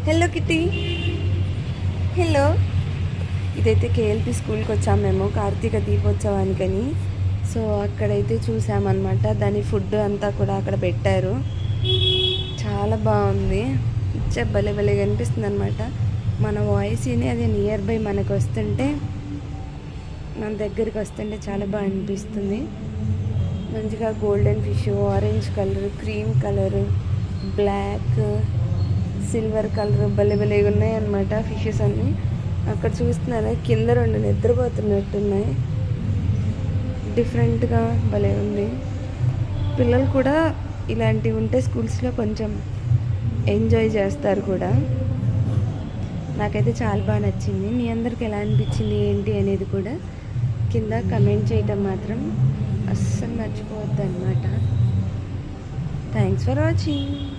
Hello kitty, hello. ఇదైతే KLP స్కూల్కి వచ్చాము మేము కార్తీక దీపోత్సవానికని. సో అక్కడైతే చూసామన్నమాట. దాని ఫుడ్ అంతా కూడా అక్కడ పెట్టారు. చాలా బాగుంది. భలే భలే కనిపిస్తుంది అనమాట. మన వాయిస్ విని అది నియర్ బై మనకు వస్తుంటే, మన దగ్గరికి వస్తుంటే చాలా బాగా అనిపిస్తుంది. మంచిగా golden fish, orange colour, cream colour, black, silver colour భలే భలేగా ఉన్నాయి అన్నమాట ఫిషెస్ అన్నీ. అక్కడ చూస్తున్నారా కింద రెండు నిద్రపోతున్నట్టున్నాయి. డిఫరెంట్గా భలే ఉంది. పిల్లలు కూడా ఇలాంటివి ఉంటే స్కూల్స్లో కొంచెం ఎంజాయ్ చేస్తారు కూడా. నాకైతే చాలా బాగా నచ్చింది. మీ అందరికి ఎలా అనిపించింది ఏంటి అనేది కూడా కింద కమెంట్ చేయటం మాత్రం అస్సలు మర్చిపోవద్దు అనమాట. Thanks for watching.